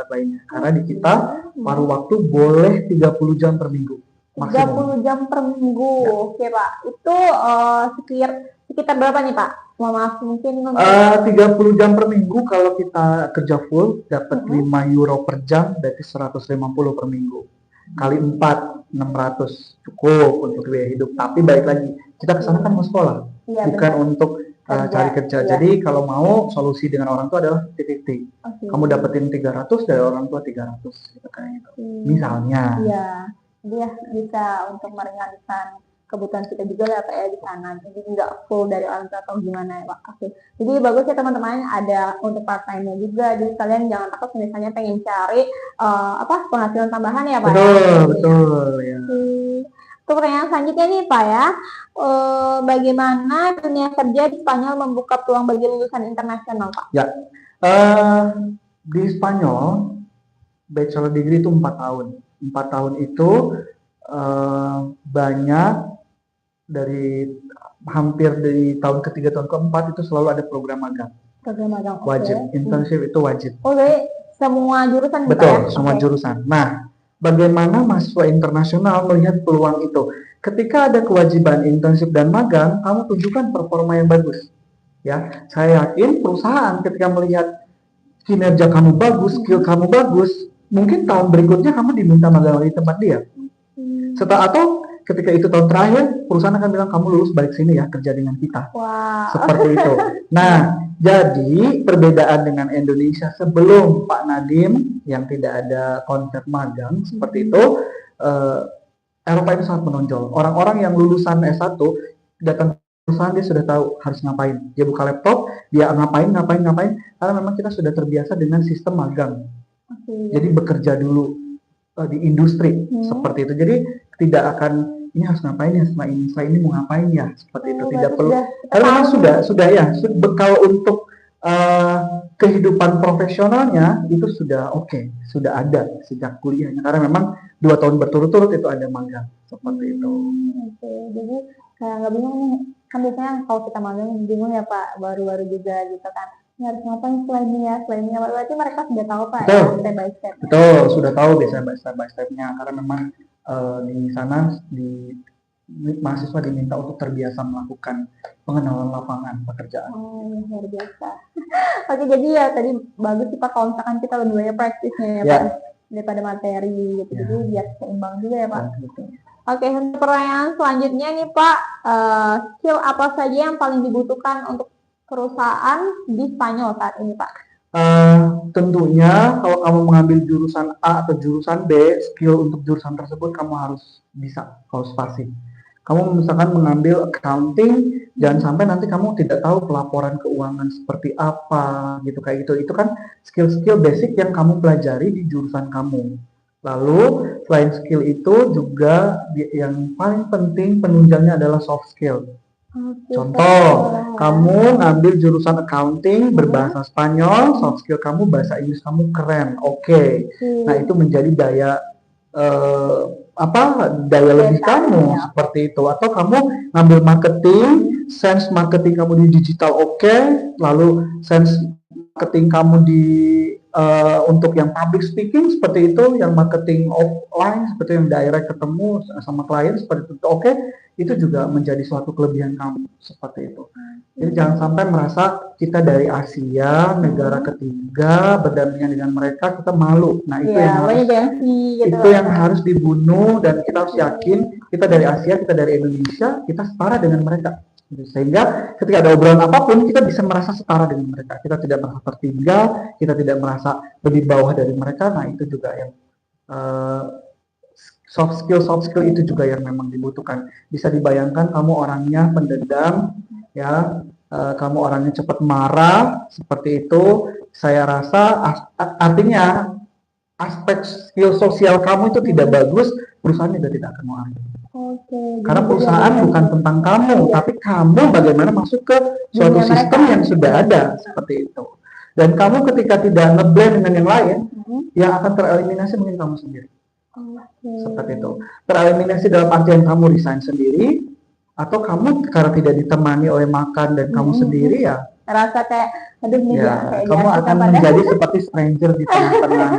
lainnya. Karena di kita paruh waktu boleh 30 jam per minggu. 30 jam per minggu. Ya. Oke, Pak. Itu sekitar berapa nih, Pak? Maaf, mungkin 30 jam per minggu kalau kita kerja full dapat 5 euro per jam, berarti 150 per minggu. Kali 4, 600 cukup untuk biaya hidup. Tapi balik lagi, kita kesana kan mau sekolah, bukan untuk cari kerja. Jadi kalau mau solusi dengan orang tua adalah titik-titik. Kamu dapetin 300 dari orang tua 300 gitu kayak gitu. Misalnya. Iya. Jadi ya bisa untuk meringankan kebutuhan kita juga lah Pak ya di sana. Jadi nggak full dari orang tua atau gimana ya Pak. Oke. Jadi bagus ya teman-teman, ada untuk part time-nya juga. Jadi kalian jangan takut misalnya pengen cari penghasilan tambahan ya Pak. Betul ya. Untuk pertanyaan selanjutnya nih Pak ya, bagaimana dunia kerja di Spanyol membuka peluang bagi lulusan internasional Pak? Ya, di Spanyol bachelor degree itu 4 tahun. 4 tahun itu banyak dari hampir dari tahun ketiga tahun keempat itu selalu ada program magang. Program magang wajib, internship itu wajib. Oke, semua jurusan. Betul, semua jurusan. Nah, bagaimana mahasiswa internasional melihat peluang itu? Ketika ada kewajiban internship dan magang, kamu tunjukkan performa yang bagus. Ya, saya yakin perusahaan ketika melihat kinerja kamu bagus, skill kamu bagus, mungkin tahun berikutnya kamu diminta magang di tempat dia. Setelah atau ketika itu tahun terakhir, perusahaan akan bilang kamu lulus balik sini ya kerja dengan kita. Wow. Seperti itu. Nah, jadi perbedaan dengan Indonesia sebelum Pak Nadiem yang tidak ada konsep magang seperti itu, Eropa itu sangat menonjol. Orang-orang yang lulusan S1 datang ke perusahaan dia sudah tahu harus ngapain. Dia buka laptop, dia ngapain, karena memang kita sudah terbiasa dengan sistem magang. Jadi bekerja dulu di industri seperti itu. Jadi tidak akan ini harus ngapain ya setelah ini mau ngapain ya seperti itu, tidak perlu. Karena memang sudah ya bekal untuk kehidupan profesionalnya itu sudah oke, sudah ada sejak kuliahnya. Karena memang 2 tahun berturut-turut itu ada magang seperti itu. Oke, jadi kayak nggak bingung nih, kan biasanya kalau kita magang bingung ya Pak, baru-baru juga gitu kan. Ini harus ngapain selainnya, berarti mereka sudah tahu Pak. Betul. Ya, step by step. Betul, sudah tahu biasanya step by stepnya, karena memang di sana mahasiswa diminta untuk terbiasa melakukan pengenalan lapangan pekerjaan. Oh, luar biasa. Oke, jadi ya tadi bagus sih Pak kalau misalkan kita lebih banyak praktisnya ya Pak daripada materi gitu. Jadi biar seimbang juga ya Pak. Gitu. Oke, untuk pertanyaan selanjutnya nih Pak, skill apa saja yang paling dibutuhkan untuk perusahaan di Spanyol saat ini Pak? Tentunya kalau kamu mengambil jurusan A atau jurusan B, skill untuk jurusan tersebut kamu harus bisa, harus fasih. Kamu misalkan mengambil accounting, jangan sampai nanti kamu tidak tahu pelaporan keuangan seperti apa gitu kayak gitu. Itu kan skill-skill basic yang kamu pelajari di jurusan kamu. Lalu selain skill itu juga yang paling penting penunjangnya adalah soft skill. Contoh, kamu ngambil jurusan accounting berbahasa Spanyol, soft skill kamu bahasa Inggris kamu keren, oke. Nah itu menjadi daya lebih kamu seperti itu. Atau kamu ngambil marketing, sense marketing kamu di digital oke, lalu sense marketing kamu di untuk yang public speaking seperti itu, yang marketing offline seperti yang direct ketemu sama klien seperti itu oke, itu juga menjadi suatu kelebihan kamu seperti itu. Jadi jangan sampai merasa kita dari Asia, negara ketiga, berdampingan dengan mereka kita malu. Nah itu yang harus dibunuh, dan kita harus yakin kita dari Asia, kita dari Indonesia, kita setara dengan mereka. Sehingga ketika ada obrolan apapun kita bisa merasa setara dengan mereka, kita tidak merasa tertinggal, kita tidak merasa lebih bawah dari mereka. Nah itu juga yang soft skill itu juga yang memang dibutuhkan. Bisa dibayangkan kamu orangnya pendendam ya, kamu orangnya cepat marah seperti itu, saya rasa artinya aspek skill sosial kamu itu tidak bagus, perusahaan juga tidak akan mau ambil. Karena perusahaan bukan tentang kamu, tapi kamu bagaimana masuk ke suatu sistem yang sudah ada seperti itu. Dan kamu ketika tidak nge-blend dengan yang lain, yang akan tereliminasi mungkin kamu sendiri. Seperti itu. Tereliminasi dalam artian kamu resign sendiri, atau kamu karena tidak ditemani oleh makan dan kamu sendiri ya, Rasa kayak, aduh nih ya kayak kamu diasingkan akan padahal menjadi seperti stranger di tengah-tengah